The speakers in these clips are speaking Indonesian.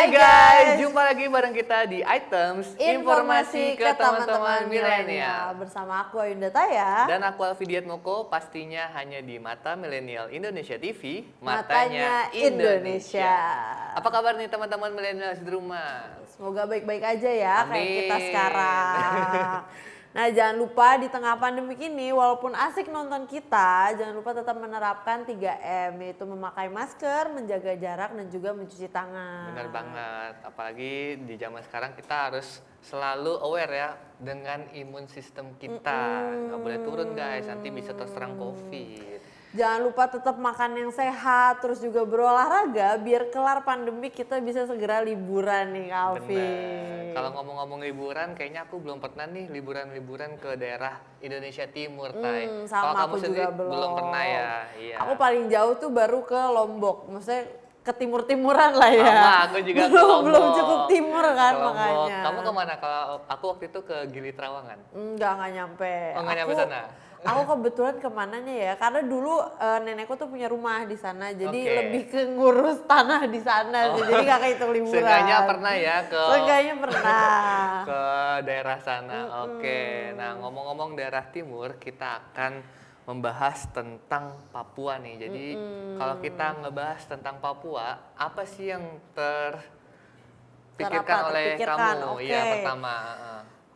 Hai guys, jumpa lagi bareng kita di Items Informasi ke teman-teman milenial. Bersama aku Ayunda Taya Dan aku Alfidiat Moko, pastinya hanya di Mata Milenial Indonesia TV, Matanya Indonesia. Apa kabar nih teman-teman milenial di rumah? Semoga baik-baik aja ya. Amin. Kayak kita sekarang. Nah, jangan lupa di tengah pandemi ini walaupun asik nonton kita, jangan lupa tetap menerapkan 3M, yaitu memakai masker, menjaga jarak, dan juga mencuci tangan. Benar banget, apalagi di zaman sekarang kita harus selalu aware ya dengan imun sistem kita. Nggak boleh turun guys, nanti bisa terserang COVID. Jangan lupa tetap makan yang sehat, terus juga berolahraga biar kelar pandemi kita bisa segera liburan nih Kak Alfi. Bener. Kalau ngomong-ngomong liburan, kayaknya aku belum pernah nih liburan-liburan ke daerah Indonesia Timur, Tay. Sama Kalau kamu aku sendiri juga belum pernah ya? Iya. Aku paling jauh tuh baru ke Lombok, maksudnya ke timur-timuran lah ya. Sama, aku juga ke Lombok. Belum cukup timur kan Ke Lombok. makanya. Kamu kemana? Kalau aku waktu itu ke Gili Trawangan. Nggak nyampe. Oh, nggak nyampe sana? Aku kebetulan kemananya ya, karena dulu nenekku tuh punya rumah di sana, jadi Oke. lebih ke ngurus tanah di sana, jadi nggak kehitung liburan. Seenggaknya pernah ya ke Seenggaknya pernah. ke daerah sana. Oke. Nah, ngomong-ngomong daerah timur, kita akan membahas tentang Papua nih. Jadi, kalau kita ngebahas tentang Papua, apa sih yang terpikirkan oleh kamu? Iya, Oke. pertama.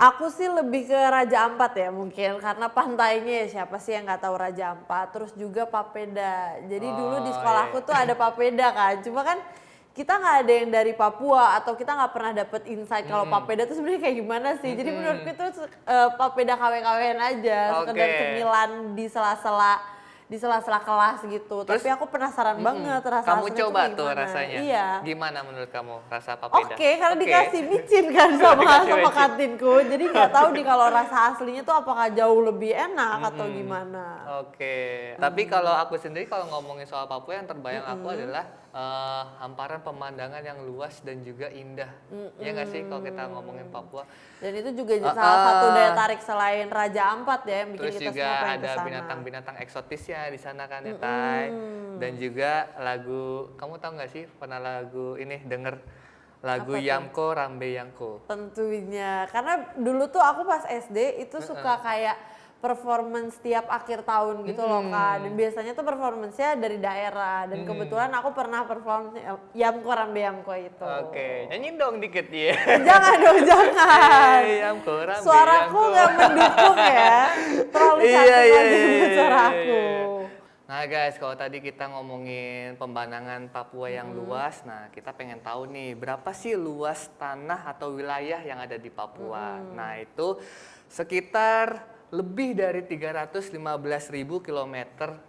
Aku sih lebih ke Raja Ampat ya mungkin, karena pantainya ya siapa sih yang nggak tahu Raja Ampat, terus juga Papeda. Jadi dulu di sekolahku tuh ada Papeda kan, cuma kan kita nggak ada yang dari Papua atau kita nggak pernah dapet insight kalau Papeda tuh sebenarnya kayak gimana sih. Jadi menurutku itu Papeda KW-KWan aja, sekedar cemilan di sela-sela kelas gitu. Terus, tapi aku penasaran banget rasa kamu aslinya coba tuh tuh gimana. rasanya. Iya. Gimana menurut kamu rasa Papeda? Oke, karena dikasih micin kan sama Dikasih micin. kantinku. Jadi nggak tahu nih kalau rasa aslinya tuh apakah jauh lebih enak atau gimana. Oke. Tapi kalau aku sendiri kalau ngomongin soal Papua yang terbayang aku adalah hamparan pemandangan yang luas dan juga indah. Ya nggak sih kalau kita ngomongin Papua? Dan itu juga salah satu daya tarik selain Raja Ampat ya yang bikin Terus kita juga semua pengen ada kesana. binatang-binatang eksotisnya di sana kan ya, Tay. Dan juga lagu, kamu tahu nggak sih pernah lagu ini denger lagu Apa tuh? Yamko Rambe Yangko? Tentunya, karena dulu tuh aku pas SD itu suka kayak performance tiap akhir tahun gitu loh Kak. Dan biasanya tuh performance-nya dari daerah. Dan kebetulan aku pernah perform Yamko Rambe Yamko itu. Oke, nyanyiin dong dikit ya. Jangan dong, jangan. Yamko Rambe Suaraku Yangko. nggak mendukung ya. Terlalu Iya, cantik iya, lagi iya, buat suara iya, aku. iya. Nah guys, kalau tadi kita ngomongin pembanangan Papua yang luas, nah kita pengen tahu nih berapa sih luas tanah atau wilayah yang ada di Papua. Nah itu sekitar lebih dari 315.000 km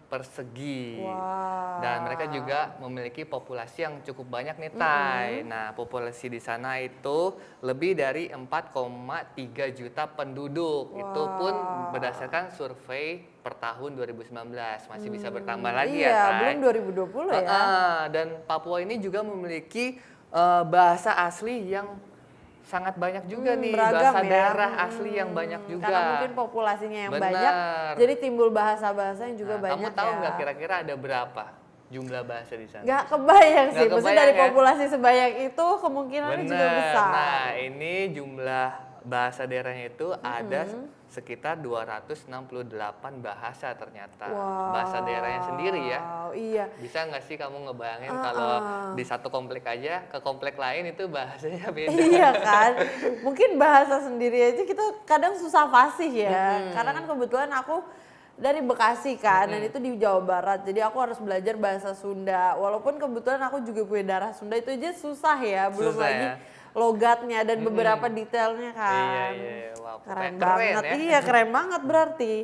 persegi. Wow. Dan mereka juga memiliki populasi yang cukup banyak nih, Tay. Nah, populasi di sana itu lebih dari 4,3 juta penduduk. Itu pun berdasarkan survei per tahun 2019. Masih bisa bertambah lagi ya, Tay. Belum 2020 ya. Dan Papua ini juga memiliki bahasa asli yang sangat banyak juga nih, beragam bahasa ya. daerah asli yang banyak juga. Karena mungkin populasinya yang Benar. banyak, jadi timbul bahasa-bahasa yang juga Nah, banyak kamu tahu ya. nggak kira-kira ada berapa jumlah bahasa di sana? Nggak kebayang sih, Nggak maksudnya kebayang dari ya? populasi sebanyak itu kemungkinannya juga Bener. besar. Nah, ini jumlah bahasa daerahnya itu ada sekitar 268 bahasa ternyata. Bahasa daerahnya sendiri ya. Iya. Bisa nggak sih kamu ngebayangin kalau di satu komplek aja ke komplek lain itu bahasanya beda? Iya kan, mungkin bahasa sendiri aja kita kadang susah fasih ya. Karena kan kebetulan aku dari Bekasi kan, dan itu di Jawa Barat. Jadi aku harus belajar bahasa Sunda. Walaupun kebetulan aku juga punya darah Sunda, itu aja susah ya. Belum Susah lagi ya? logatnya dan beberapa detailnya kan. Iya. Wah, Keren pokoknya banget, ya. iya keren banget berarti.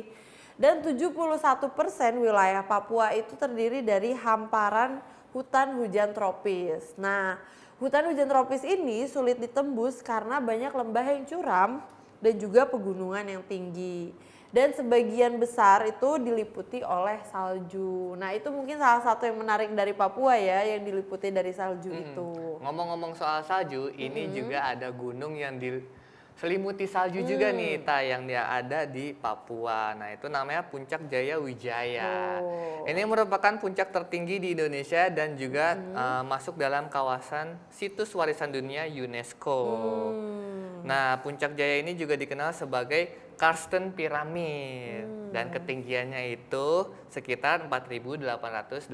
Dan 71% wilayah Papua itu terdiri dari hamparan hutan hujan tropis. Nah, hutan hujan tropis ini sulit ditembus karena banyak lembah yang curam dan juga pegunungan yang tinggi. Dan sebagian besar itu diliputi oleh salju. Nah itu mungkin salah satu yang menarik dari Papua ya, yang diliputi dari salju itu. Ngomong-ngomong soal salju, ini juga ada gunung yang selimuti salju juga nih yang dia ada di Papua. Nah, itu namanya Puncak Jaya Wijaya. Ini merupakan puncak tertinggi di Indonesia dan juga masuk dalam kawasan situs warisan dunia UNESCO. Nah, Puncak Jaya ini juga dikenal sebagai Karsten Pyramid dan ketinggiannya itu sekitar 4.884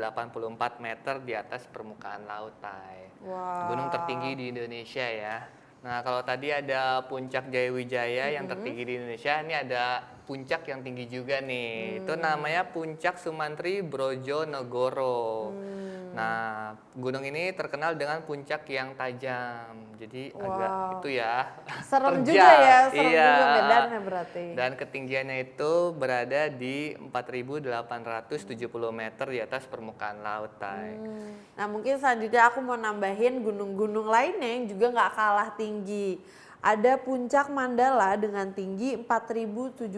meter di atas permukaan laut, Tai. Wow. Gunung tertinggi di Indonesia ya. Nah, kalau tadi ada Puncak Jaya Wijaya yang tertinggi di Indonesia, ini ada puncak yang tinggi juga nih. Itu namanya Puncak Sumantri Brojonegoro. Nah, gunung ini terkenal dengan puncak yang tajam. Jadi agak itu ya. Serem terjal. juga ya, serem Iya. juga medannya berarti. Dan ketinggiannya itu berada di 4.870 meter di atas permukaan laut, Tai. Nah mungkin selanjutnya aku mau nambahin gunung-gunung lainnya yang juga nggak kalah tinggi. Ada Puncak Mandala dengan tinggi 4.760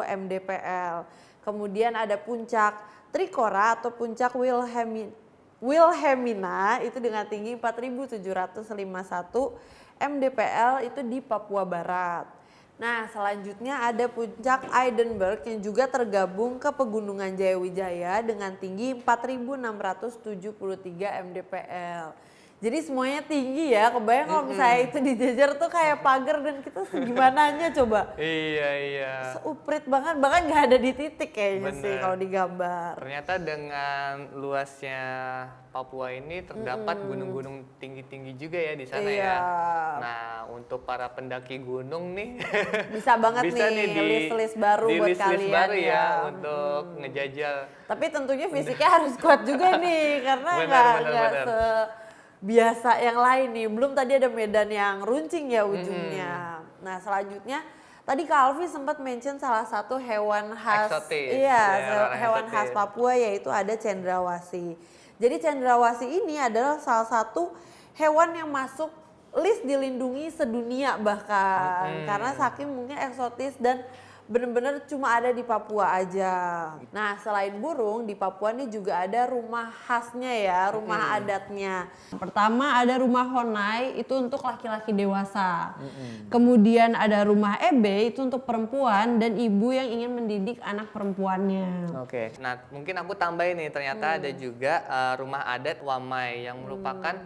mdpl. Kemudian ada Puncak Trikora atau Puncak Wilhelmina itu dengan tinggi 4.751 mdpl itu di Papua Barat. Nah selanjutnya ada Puncak Aidenberg yang juga tergabung ke Pegunungan Jayawijaya dengan tinggi 4.673 mdpl. Jadi semuanya tinggi ya, kebayang kalau misalnya itu dijejer tuh kayak pagar dan kita segimananya coba. Iya. Seuprit banget, bahkan nggak ada di titik kayaknya sih Bener. kalau digambar. Ternyata dengan luasnya Papua ini terdapat gunung-gunung tinggi-tinggi juga ya di sana Iya. ya. Nah, untuk para pendaki gunung nih Bisa banget bisa nih di list-list baru di buat list-list kalian baru ya ya. untuk ngejajal. Tapi tentunya fisiknya harus kuat juga nih karena Benar. nggak biasa yang lain nih. Belum tadi ada medan yang runcing ya ujungnya. Nah selanjutnya tadi Kak Alfi sempat mention salah satu hewan khas, Eksotis. iya Ya, hewan khas eksotis. Papua yaitu ada cendrawasih. Jadi cendrawasih ini adalah salah satu hewan yang masuk list dilindungi sedunia bahkan karena saking mungkin eksotis dan benar-benar cuma ada di Papua aja. Nah selain burung di Papua ini juga ada rumah khasnya ya, rumah adatnya. Pertama ada rumah Honai itu untuk laki-laki dewasa. Kemudian ada rumah Ebe itu untuk perempuan dan ibu yang ingin mendidik anak perempuannya. Oke. Nah, mungkin aku tambahin nih ternyata ada juga rumah adat Wamai yang merupakan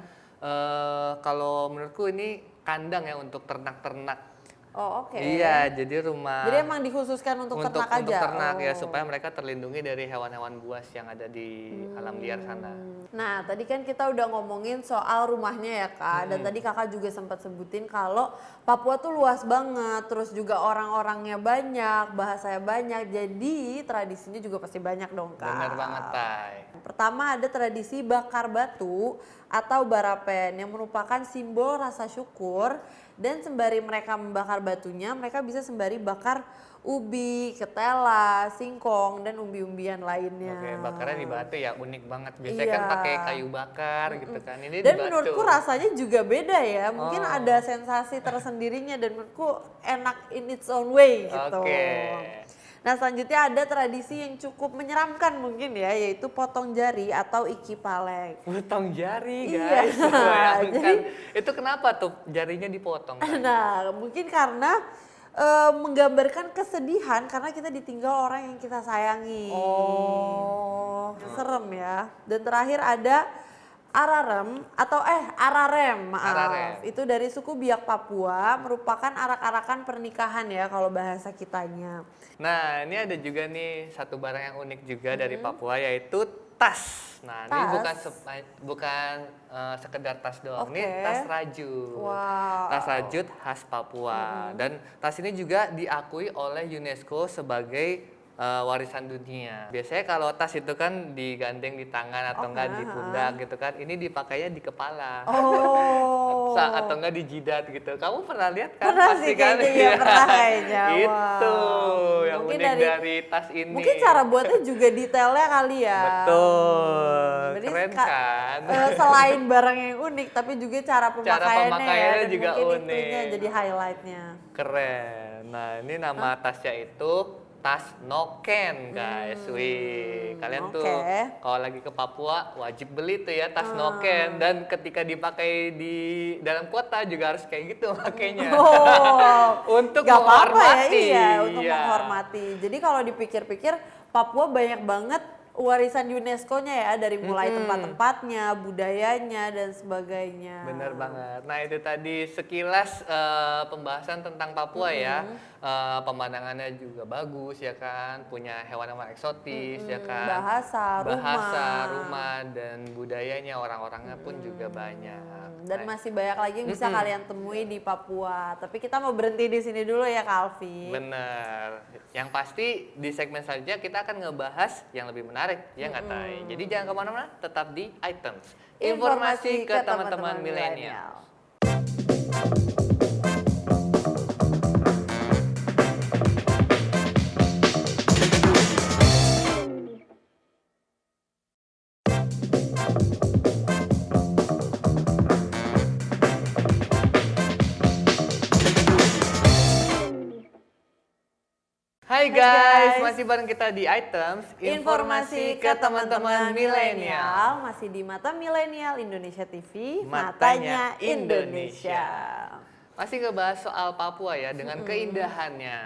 kalau menurutku ini kandang ya untuk ternak-ternak. Oh oke. Iya, jadi rumah Jadi emang dikhususkan untuk ternak aja? Untuk ternak ya, Oh. supaya mereka terlindungi dari hewan-hewan buas yang ada di alam liar sana. Nah tadi kan kita udah ngomongin soal rumahnya ya Kak, dan tadi Kakak juga sempat sebutin kalau Papua tuh luas banget, terus juga orang-orangnya banyak, bahasanya banyak, jadi tradisinya juga pasti banyak dong Kak. Bener banget, Tai. Pertama ada tradisi bakar batu atau barapen yang merupakan simbol rasa syukur dan sembari mereka membakar batunya mereka bisa sembari bakar ubi, ketela, singkong dan umbi-umbian lainnya. Oke, bakarnya di batu ya, unik banget. Biasanya kan Iya. pakai kayu bakar gitu kan. Ini di Dan batu. menurutku rasanya juga beda ya. Mungkin Oh. ada sensasi tersendirinya dan menurutku enak in its own way gitu. Oke. Nah selanjutnya ada tradisi yang cukup menyeramkan mungkin ya, yaitu potong jari atau iki palek. Potong jari, Iya. guys. Bayangkan. Jadi- Itu kenapa tuh jarinya dipotong? Tai? Nah mungkin karena menggambarkan kesedihan karena kita ditinggal orang yang kita sayangi. Oh. Serem ya. Dan terakhir ada ararem, maaf. Ararem. Itu dari suku Biak Papua, merupakan arak-arakan pernikahan ya kalau bahasa kitanya. Nah, ini ada juga nih satu barang yang unik juga dari Papua yaitu tas. Nah, ini Tas. bukan sekedar tas doang, ini Oke. tas rajut. Wow. Tas rajut khas Papua. Dan tas ini juga diakui oleh UNESCO sebagai warisan dunia. Biasanya kalau tas itu kan digandeng di tangan atau enggak di pundak gitu kan. Ini dipakainya di kepala. Oh. Atau enggak di jidat gitu. Kamu pernah lihat kan? Pernah Pasti sih kan? kayaknya, iya, pernah kayaknya. Itu Wow. yang Mungkin unik dari tas ini. Mungkin cara buatnya juga detailnya kali ya. Betul. Jadi Keren kan? selain barang yang unik tapi juga cara pemakaiannya, pemakaiannya ya, dan juga mungkin unik. itunya jadi highlightnya. Keren. Nah, ini nama tasnya itu tas noken guys. Wih, kalian tuh kalau lagi ke Papua wajib beli tuh ya tas noken, dan ketika dipakai di dalam kota juga harus kayak gitu makanya. Untuk Gak apa-apa menghormati. ya, untuk menghormati. Jadi kalau dipikir-pikir Papua banyak banget warisan UNESCO-nya ya, dari mulai tempat-tempatnya, budayanya dan sebagainya. Bener banget. Nah itu tadi sekilas pembahasan tentang Papua ya. Pemandangannya juga bagus ya kan, punya hewan-hewan eksotis ya kan. Bahasa, rumah dan budayanya, orang-orangnya pun juga banyak. Dan masih banyak lagi yang bisa kalian temui di Papua. Tapi kita mau berhenti di sini dulu ya Kak Alfi. Bener. Yang pasti di segmen selanjutnya kita akan ngebahas yang lebih menarik, ya nggak Tai? Jadi jangan kemana-mana, tetap di Items. Informasi ke teman-teman milenial. Hai guys, masih bareng kita di Items, informasi ke teman-teman milenial. Masih di Mata Milenial Indonesia TV, Matanya Indonesia. Masih ngebahas soal Papua ya, dengan keindahannya.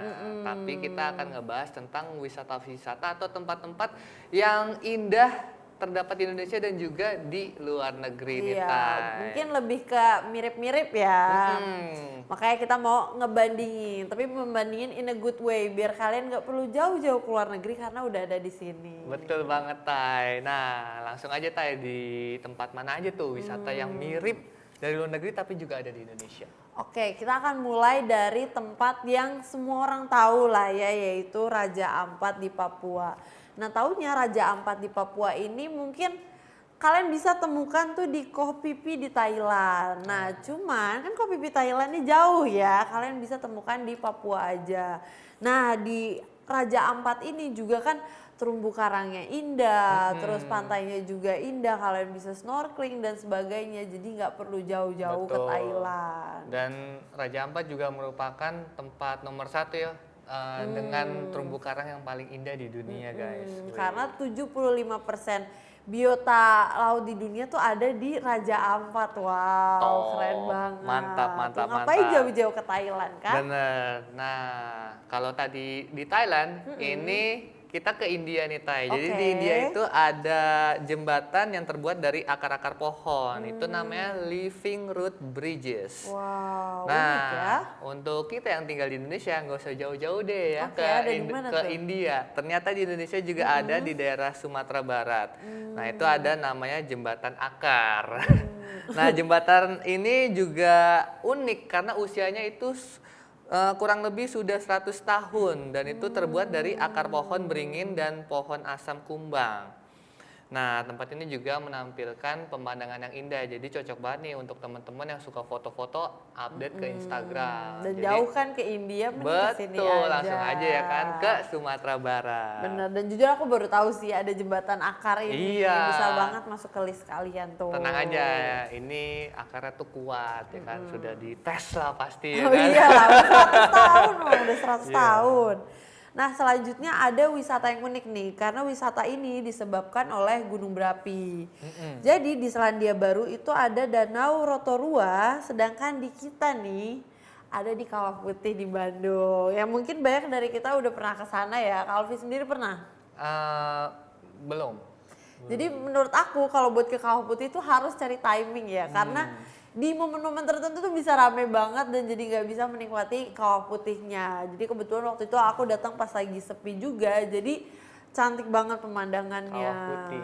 Tapi kita akan ngebahas tentang wisata-wisata atau tempat-tempat yang indah terdapat di Indonesia dan juga di luar negeri nih, Tai. Mungkin lebih ke mirip-mirip ya. Makanya kita mau ngebandingin, tapi membandingin in a good way biar kalian nggak perlu jauh-jauh ke luar negeri karena udah ada di sini. Betul banget, Tai. Nah, langsung aja Tai, di tempat mana aja tuh wisata yang mirip dari luar negeri tapi juga ada di Indonesia? Oke, kita akan mulai dari tempat yang semua orang tahu lah ya, yaitu Raja Ampat di Papua. Nah, taunya Raja Ampat di Papua ini mungkin kalian bisa temukan tuh di Koh Phi Phi di Thailand. Nah, cuman kan Koh Phi Phi Thailand ini jauh ya, kalian bisa temukan di Papua aja. Nah, di Raja Ampat ini juga kan terumbu karangnya indah, terus pantainya juga indah, kalian bisa snorkeling dan sebagainya, jadi nggak perlu jauh-jauh ke Thailand. Dan Raja Ampat juga merupakan tempat nomor 1 ya, dengan terumbu karang yang paling indah di dunia guys. Karena 75% biota laut di dunia tuh ada di Raja Ampat. Wow, keren banget. Mantap. Ngapain jauh-jauh ke Thailand kan? Bener. Nah, kalau tadi di Thailand, ini kita ke India nih, Tai. Jadi di India itu ada jembatan yang terbuat dari akar-akar pohon. Itu namanya Living Root Bridges. Wow, nah, unik ya. untuk kita yang tinggal di Indonesia nggak usah jauh-jauh deh ya ada ke India. Ternyata di Indonesia juga ada di daerah Sumatera Barat. Nah, itu ada namanya jembatan akar. Nah, jembatan ini juga unik karena usianya itu kurang lebih sudah 100 tahun dan itu terbuat dari akar pohon beringin dan pohon asam kumbang. Nah, tempat ini juga menampilkan pemandangan yang indah, jadi cocok banget nih untuk teman-teman yang suka foto-foto, update ke Instagram. Dan jadi, jauh kan ke India, mending kesini aja. Betul, langsung aja ya kan ke Sumatera Barat. Bener, dan jujur aku baru tahu sih ada jembatan akar ini. Iya. Bisa banget masuk ke list kalian tuh. Tenang aja, ini akarnya tuh kuat ya kan, sudah dites lah pasti ya Oh kan. iya, udah 100 tahun loh, udah 100 tahun. Nah, selanjutnya ada wisata yang unik nih, karena wisata ini disebabkan oleh gunung berapi. Jadi di Selandia Baru itu ada Danau Rotorua, sedangkan di kita nih ada di Kawah Putih di Bandung. Yang mungkin banyak dari kita udah pernah ke sana ya. Kak Alfi sendiri pernah? Belum. Jadi menurut aku kalau buat ke Kawah Putih itu harus cari timing ya, karena di momen-momen tertentu tuh bisa rame banget dan jadi nggak bisa menikmati Kawah Putihnya. Jadi kebetulan waktu itu aku datang pas lagi sepi juga, jadi cantik banget pemandangannya. Kawah Putih.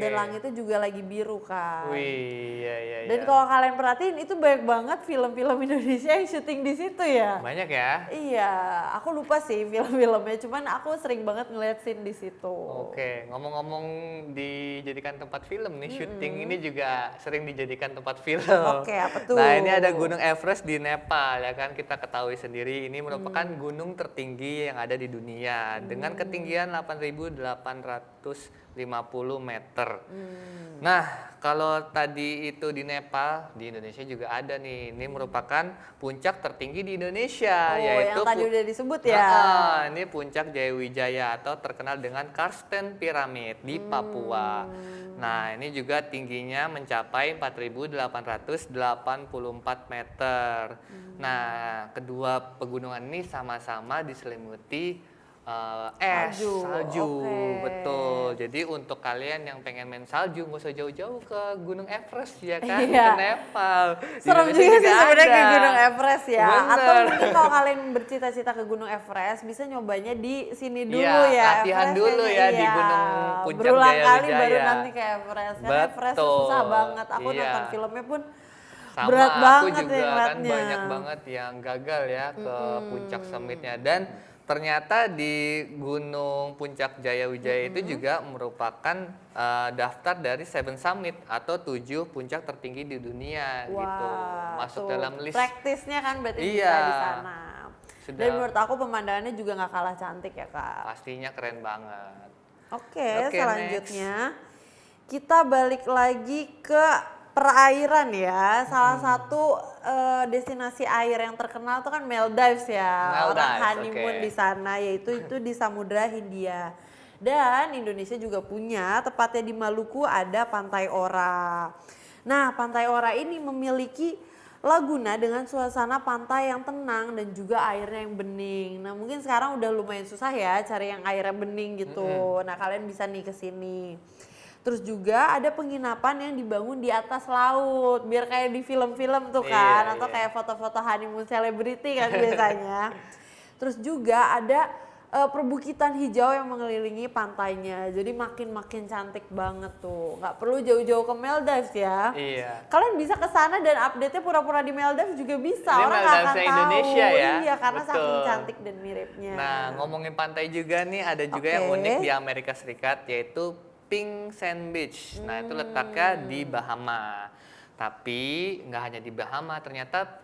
Dan langitnya juga lagi biru kan. Wih, iya. Dan kalau kalian perhatiin itu banyak banget film-film Indonesia yang syuting di situ ya. Banyak ya? Iya, aku lupa sih film-filmnya, cuman aku sering banget ngeliat scene di situ. Oke, ngomong-ngomong dijadikan tempat film nih, syuting ini juga sering dijadikan tempat film. Oke, apa tuh? Nah, ini ada Gunung Everest di Nepal ya kan, kita ketahui sendiri ini merupakan gunung tertinggi yang ada di dunia dengan ketinggian 4.850 meter. Nah, kalau tadi itu di Nepal, di Indonesia juga ada nih. Ini merupakan puncak tertinggi di Indonesia, Oh, yaitu yang tadi udah disebut ya. ini puncak Jayawijaya atau terkenal dengan Karsten Pyramid di Papua. Nah, ini juga tingginya mencapai 4.884 meter. Nah, kedua pegunungan ini sama-sama diselimuti es, salju, Oke. betul. Jadi untuk kalian yang pengen main salju, nggak usah jauh-jauh ke Gunung Everest ya kan, Iya. ke Nepal. Di Serem Indonesia juga sih sebenarnya ke ada. Gunung Everest ya. Bener. Atau mungkin kalau kalian bercita-cita ke Gunung Everest, bisa nyobanya di sini dulu Iya, ya. latihan Everest dulu kayaknya ya di iya. Gunung Puncak Berulang kali Jayawijaya. baru nanti ke Everest. Karena Everest tuh Betul, susah banget. Aku iya. nonton filmnya pun Sama, berat aku banget juga ya kan ngeliatnya. banyak banget yang gagal ya ke puncak summitnya. Dan ternyata di Gunung Puncak Jayawijaya itu juga merupakan daftar dari 7 Summit atau 7 puncak tertinggi di dunia gitu. Masuk tuh, dalam list. praktisnya kan berarti bisa Iya. di sana. Sudah. Dan menurut aku pemandangannya juga nggak kalah cantik ya Kak. Pastinya keren banget. Oke, Oke, selanjutnya kita balik lagi ke perairan ya. Salah satu destinasi air yang terkenal tuh kan Maldives ya. Orang Maldives, honeymoon oke. di sana, yaitu itu di Samudra Hindia. Dan Indonesia juga punya, tepatnya di Maluku ada Pantai Ora. Nah, Pantai Ora ini memiliki laguna dengan suasana pantai yang tenang dan juga airnya yang bening. Nah, mungkin sekarang udah lumayan susah ya cari yang airnya bening gitu. Nah, kalian bisa nih ke sini. Terus juga ada penginapan yang dibangun di atas laut, biar kayak di film-film tuh kan, Iya, atau iya. kayak foto-foto honeymoon selebriti kan biasanya. Terus juga ada perbukitan hijau yang mengelilingi pantainya, jadi makin cantik banget tuh. Nggak perlu jauh-jauh ke Maldives ya. Iya. Kalian bisa ke sana dan update-nya pura-pura di Maldives juga bisa. Ini Orang nggak akan Maldivesnya tahu. Indonesia ya? Iya, karena saking Betul. cantik dan miripnya. Nah, ngomongin pantai juga nih, ada juga yang Oke. unik di Amerika Serikat, yaitu Pink Sand Beach. Nah, itu letaknya di Bahama. Tapi nggak hanya di Bahama, ternyata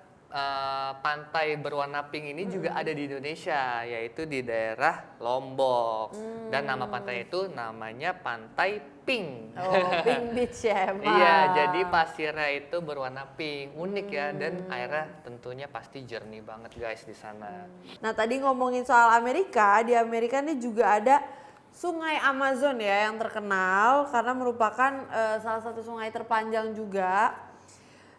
pantai berwarna pink ini juga ada di Indonesia, yaitu di daerah Lombok. Dan nama pantai itu namanya Pantai Pink. Oh, Pink Beach ya emang. Iya, jadi pasirnya itu berwarna pink, unik ya, dan airnya tentunya pasti jernih banget guys di sana. Nah, tadi ngomongin soal Amerika, di Amerika nih juga ada Sungai Amazon ya yang terkenal karena merupakan salah satu sungai terpanjang juga.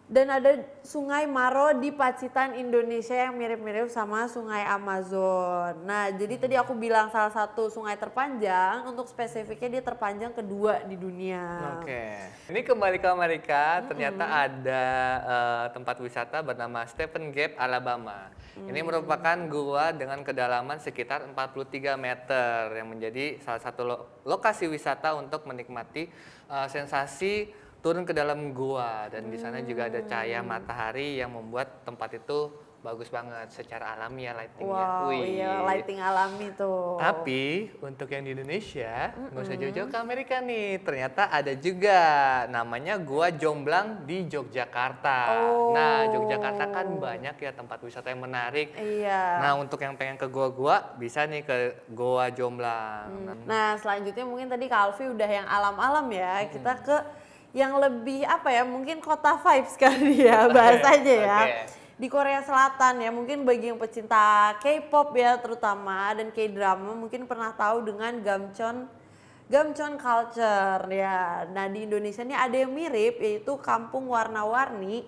Dan ada Sungai Maro di Pacitan, Indonesia yang mirip-mirip sama Sungai Amazon. Nah, jadi tadi aku bilang salah satu sungai terpanjang, untuk spesifiknya dia terpanjang kedua di dunia. Oke. Ini kembali ke Amerika, ternyata ada tempat wisata bernama Stephen Gap, Alabama. Ini merupakan gua dengan kedalaman sekitar 43 meter yang menjadi salah satu lokasi wisata untuk menikmati sensasi turun ke dalam gua, dan di sana juga ada cahaya matahari yang membuat tempat itu bagus banget secara alami ya lightingnya. Wow, iya lighting alami tuh. Tapi untuk yang di Indonesia nggak usah jauh-jauh ke Amerika nih. Ternyata ada juga namanya Gua Jomblang di Yogyakarta. Oh. Nah, Yogyakarta kan banyak ya tempat wisata yang menarik. Iya. Nah, untuk yang pengen ke gua-gua bisa nih ke Goa Jomblang. Nah, selanjutnya mungkin tadi Kak Alfi udah yang alam-alam ya. Kita ke yang lebih apa ya, mungkin kota vibes kali ya bahasanya ya. Oke. Di Korea Selatan ya, mungkin bagi yang pecinta K-pop ya terutama dan K-drama mungkin pernah tahu dengan Gamcheon culture ya. Nah, di Indonesia ini ada yang mirip, yaitu Kampung Warna-Warni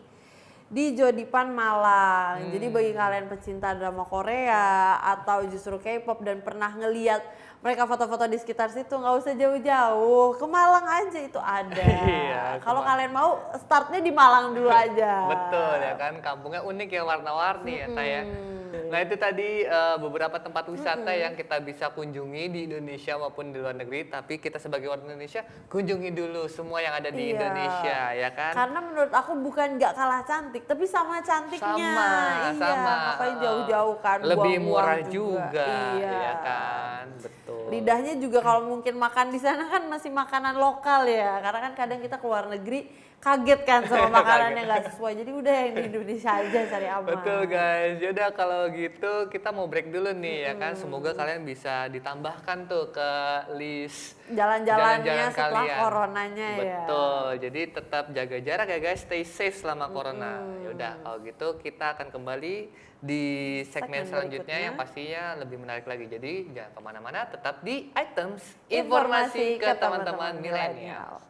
di Jodipan, Malang. Jadi bagi kalian pecinta drama Korea atau justru K-pop dan pernah ngeliat mereka foto-foto di sekitar situ, nggak usah jauh-jauh, ke Malang aja itu ada. Iya, Kalau kalian mau startnya di Malang dulu aja. Betul ya kan, kampungnya unik ya, warna-warni ya Taya. Nah itu tadi beberapa tempat wisata yang kita bisa kunjungi di Indonesia maupun di luar negeri, tapi kita sebagai orang Indonesia kunjungi dulu semua yang ada di Iya. Indonesia ya kan. Karena menurut aku bukan nggak kalah cantik, tapi sama cantiknya. Iya, sama. ngapain jauh-jauh kan, Lebih buang-buang murah juga, Iya. ya kan, betul. Lidahnya juga kalau mungkin makan di sana kan masih makanan lokal ya, karena kan kadang kita keluar negeri kaget kan sama makanan yang nggak sesuai, jadi udah yang di Indonesia aja cari aman. Betul guys, yaudah kalau kalau gitu kita mau break dulu nih ya kan. Semoga kalian bisa ditambahkan tuh ke list Jalan-jalannya setelah kalian. coronanya ya. Betul. Jadi tetap jaga jarak ya guys, stay safe selama corona. Yaudah, kalau gitu kita akan kembali di segmen Segmen selanjutnya berikutnya. yang pastinya lebih menarik lagi. Jadi jangan kemana-mana, tetap di Items Informasi Informasi ke teman-teman milenial.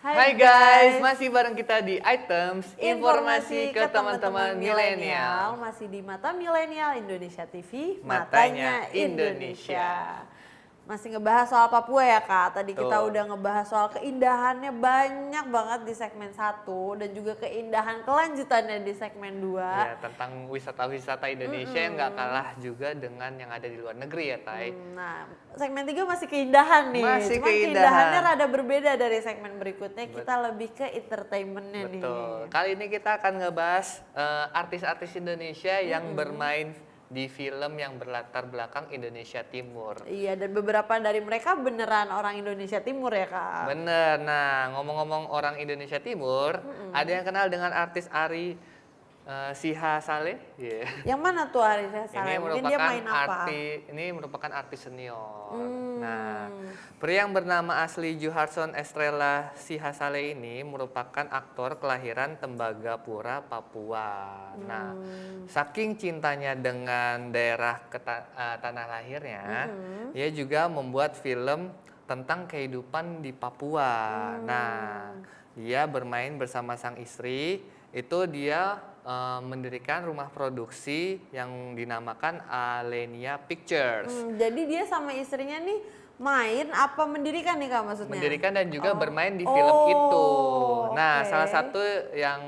Hai guys, masih bareng kita di Items Informasi ke teman-teman milenial. Masih di Mata Milenial Indonesia TV, Matanya Matanya Indonesia. Indonesia. Masih ngebahas soal Papua ya Kak. Tadi kita Betul. udah ngebahas soal keindahannya banyak banget di segmen 1 dan juga keindahan kelanjutannya di segmen 2. Ya, tentang wisata-wisata Indonesia yang nggak kalah juga dengan yang ada di luar negeri ya, Tai. Nah, segmen 3 masih keindahan nih. Masih Cuman keindahan. keindahannya rada berbeda dari segmen berikutnya. Kita lebih ke entertainmentnya nih. Betul. Kali ini kita akan ngebahas artis-artis Indonesia yang bermain di film yang berlatar belakang Indonesia Timur. Iya, dan beberapa dari mereka beneran orang Indonesia Timur ya Kak. Bener. Nah, ngomong-ngomong orang Indonesia Timur, ada yang kenal dengan artis Ari Sihasale? Yeah. Yang mana tuh Arisa Ini Saleh? Mungkin dia main apa? ini merupakan artis senior. Nah, pria yang bernama asli Juharson Estrella Sihasale ini merupakan aktor kelahiran Tembagapura, Papua. Nah, saking cintanya dengan daerah tanah lahirnya, ia juga membuat film tentang kehidupan di Papua. Nah, dia bermain bersama sang istri, itu dia mendirikan rumah produksi yang dinamakan Alenia Pictures. Jadi dia sama istrinya nih main apa mendirikan nih Kak maksudnya? Mendirikan dan juga bermain di film itu. Nah, oke. salah satu yang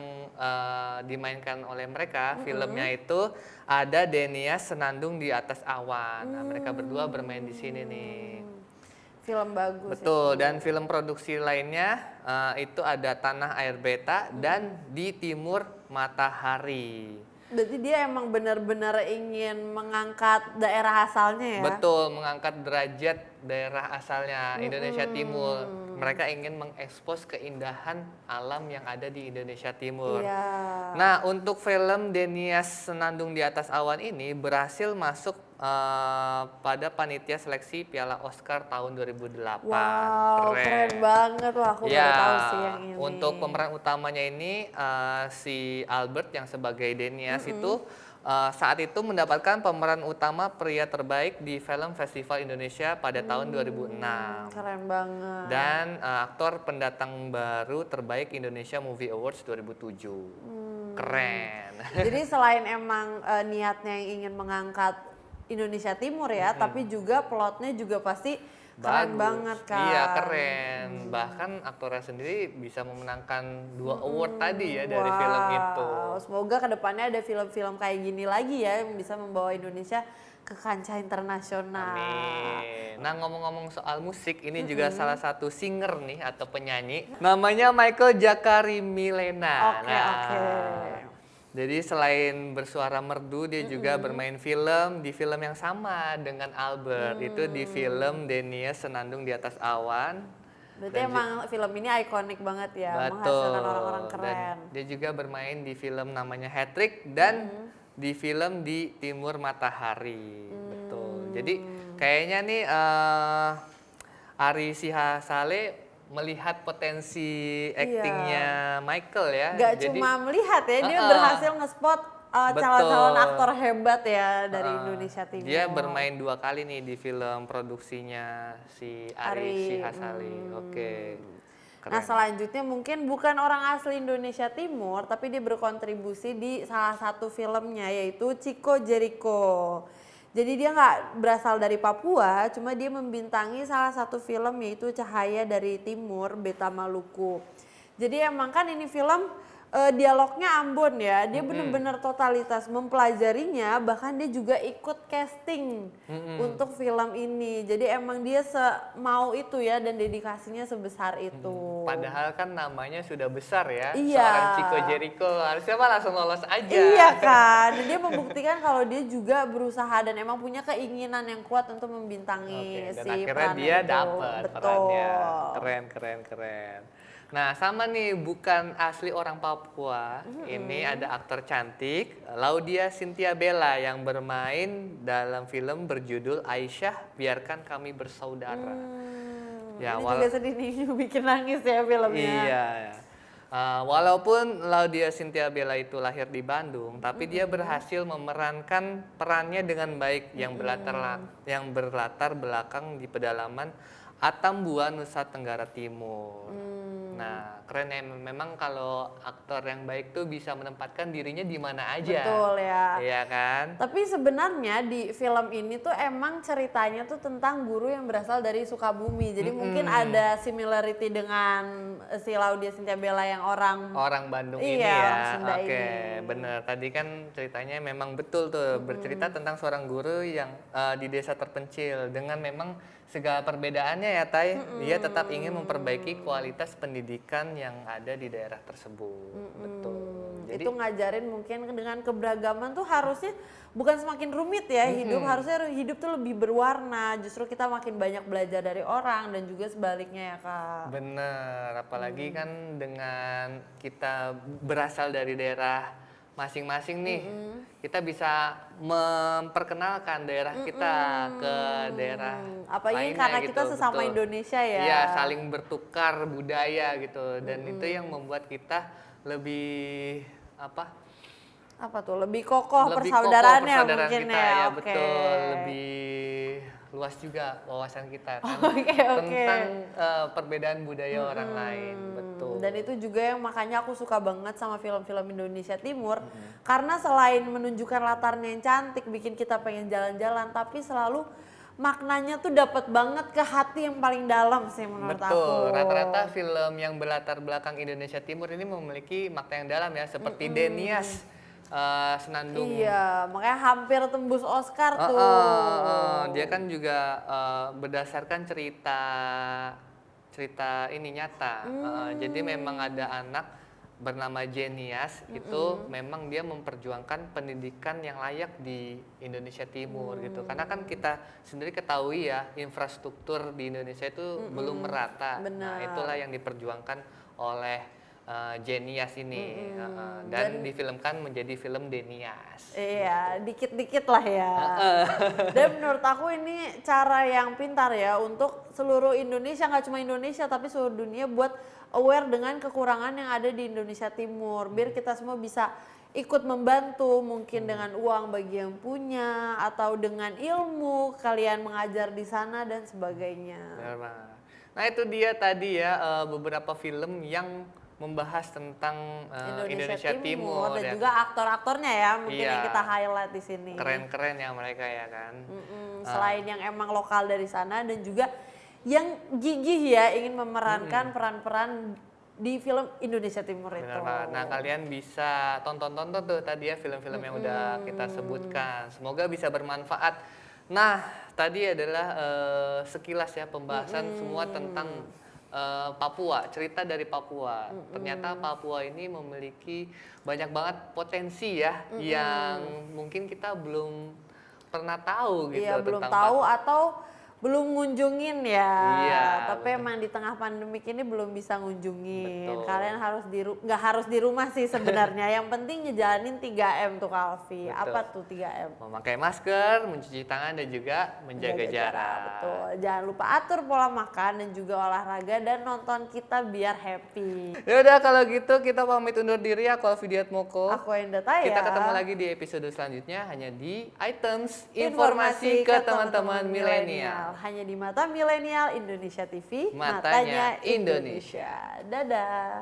dimainkan oleh mereka filmnya itu ada Denias Senandung di Atas Awan. Nah, mereka berdua bermain di sini nih. Film bagus. Betul, dan film produksi lainnya itu ada Tanah Air Beta dan Di Timur Matahari. Berarti dia emang benar-benar ingin mengangkat daerah asalnya ya? Betul, mengangkat derajat daerah asalnya Indonesia Timur. Mereka ingin mengekspos keindahan alam yang ada di Indonesia Timur. Iya. Nah, untuk film Denias Senandung di Atas Awan ini berhasil masuk pada panitia seleksi Piala Oscar tahun 2008. Wow, keren banget loh, aku baru tahu sih yang ini. Untuk pemeran utamanya ini si Albert yang sebagai Denias itu saat itu mendapatkan pemeran utama pria terbaik di film Festival Indonesia pada tahun 2006. Keren banget. Dan aktor pendatang baru terbaik Indonesia Movie Awards 2007. Keren. Jadi selain emang niatnya yang ingin mengangkat Indonesia Timur ya, tapi juga plotnya juga pasti keren Bagus. banget kan. Iya, keren. Bahkan aktornya sendiri bisa memenangkan 2 award tadi ya dari film itu. Semoga kedepannya ada film-film kayak gini lagi ya yang bisa membawa Indonesia ke kancah internasional. Amin. Nah, ngomong-ngomong soal musik, ini juga salah satu singer nih atau penyanyi. Namanya Michael Jakari Milena. Oke. Jadi selain bersuara merdu, dia juga bermain film di film yang sama dengan Albert. Itu di film Denias Senandung di Atas Awan. Berarti emang film ini ikonik banget ya, Betul. menghasilkan orang-orang keren. Dan dia juga bermain di film namanya Hat-Trick dan di film Di Timur Matahari. Betul. Jadi kayaknya nih Ari Sihasale melihat potensi aktingnya Michael ya. Gak cuma melihat ya, dia berhasil nge-spot calon-calon aktor hebat ya dari Indonesia Timur. Dia bermain 2 kali nih di film produksinya si Ari Sihasale. Oke. Keren. Nah selanjutnya mungkin bukan orang asli Indonesia Timur, tapi dia berkontribusi di salah satu filmnya yaitu Chico Jericho. Jadi dia nggak berasal dari Papua, cuma dia membintangi salah satu film yaitu Cahaya dari Timur, Beta Maluku. Jadi emang kan ini film dialognya Ambon ya, dia bener-bener totalitas mempelajarinya, bahkan dia juga ikut casting untuk film ini. Jadi emang dia mau itu ya dan dedikasinya sebesar itu. Padahal kan namanya sudah besar ya, Iya. seorang Chico Jericho, harusnya mah langsung lolos aja. Iya kan, dan dia membuktikan kalau dia juga berusaha dan emang punya keinginan yang kuat untuk membintangi Dan si akhirnya perannya dia itu. dapat Betul. perannya. Keren. Nah, sama nih, bukan asli orang Papua. Ini ada aktor cantik, Laudia Cynthia Bella, yang bermain dalam film berjudul Aisyah Biarkan Kami Bersaudara. Ya, Ini juga sedih nih, bikin nangis ya filmnya. Iya. Walaupun Laudia Cynthia Bella itu lahir di Bandung, tapi dia berhasil memerankan perannya dengan baik yang berlatar belakang di pedalaman Atambua, Nusa Tenggara Timur. Nah, keren ya, memang kalau aktor yang baik tuh bisa menempatkan dirinya di mana aja. Betul ya. Iya kan? Tapi sebenarnya di film ini tuh emang ceritanya tuh tentang guru yang berasal dari Sukabumi. Jadi mungkin ada similarity dengan si Laudia Cynthia Bella yang orang Bandung Iya, ini ya. orang Sunda Oke, ini. bener. Tadi kan ceritanya memang betul tuh, bercerita tentang seorang guru yang di desa terpencil dengan memang segala perbedaannya ya, Tay. Dia tetap ingin memperbaiki kualitas pendidikan yang ada di daerah tersebut. Betul. Jadi itu ngajarin mungkin dengan keberagaman tuh harusnya bukan semakin rumit ya hidup, harusnya hidup tuh lebih berwarna. Justru kita makin banyak belajar dari orang dan juga sebaliknya ya Kak. bener, apalagi kan dengan kita berasal dari daerah masing-masing nih, kita bisa memperkenalkan daerah kita ke daerah Apalagi lainnya karena gitu, kita sesama betul. Indonesia ya. Iya, saling bertukar budaya gitu, dan itu yang membuat kita lebih Apa tuh? Lebih kokoh lebih persaudaraannya kokoh persaudaraan mungkin kita ya. Oke. betul, lebih luas juga wawasan kita kan Oke. tentang perbedaan budaya orang lain, betul. Dan itu juga yang makanya aku suka banget sama film-film Indonesia Timur karena selain menunjukkan latarnya yang cantik bikin kita pengen jalan-jalan, tapi selalu maknanya tuh dapat banget ke hati yang paling dalam sih menurut aku. Betul, rata-rata film yang berlatar belakang Indonesia Timur ini memiliki makna yang dalam ya, seperti Denias Senandung. Iya, makanya hampir tembus Oscar tuh. Dia kan juga berdasarkan cerita ini nyata. Jadi memang ada anak bernama Jenias, itu memang dia memperjuangkan pendidikan yang layak di Indonesia Timur gitu. Karena kan kita sendiri ketahui ya, infrastruktur di Indonesia itu belum merata. Nah, Benar. itulah yang diperjuangkan oleh Jenias ini. Dan difilmkan menjadi film Denias. Iya, dikit-dikit lah ya. Dan menurut aku ini cara yang pintar ya untuk seluruh Indonesia, nggak cuma Indonesia tapi seluruh dunia buat aware dengan kekurangan yang ada di Indonesia Timur. Biar kita semua bisa ikut membantu mungkin dengan uang bagi yang punya atau dengan ilmu kalian mengajar di sana dan sebagainya. Benar banget. Nah, itu dia tadi ya beberapa film yang membahas tentang Indonesia Timur dan ya. juga aktor-aktornya ya mungkin Iya. yang kita highlight di sini. Keren-keren ya mereka ya kan. Selain yang emang lokal dari sana dan juga yang gigih ya ingin memerankan peran-peran di film Indonesia Timur itu. Benar banget. Nah, kalian bisa tonton tuh tadi ya film-film yang udah kita sebutkan. Semoga bisa bermanfaat. Nah, tadi adalah sekilas ya pembahasan semua tentang Papua, cerita dari Papua. Ternyata Papua ini memiliki banyak banget potensi ya yang mungkin kita belum pernah tahu gitu Iya, belum tentang tahu Papua. atau belum ngunjungin ya. Iya, Tapi betul. emang di tengah pandemik ini belum bisa ngunjungin. Betul. Kalian harus nggak harus di rumah sih sebenarnya. Yang penting ngejalanin 3M tuh Kalvi. Betul. Apa tuh 3M? Memakai masker, mencuci tangan dan juga menjaga jarak. Betul. Jangan lupa atur pola makan dan juga olahraga dan nonton kita biar happy. Ya udah kalau gitu kita pamit undur diri. Aku Alfidiat Moko. Aku Enda Taya. Kita ketemu lagi di episode selanjutnya hanya di Items Informasi ke teman-teman milenial. Hanya di Mata Milenial Indonesia TV, Matanya Indonesia. Dadah.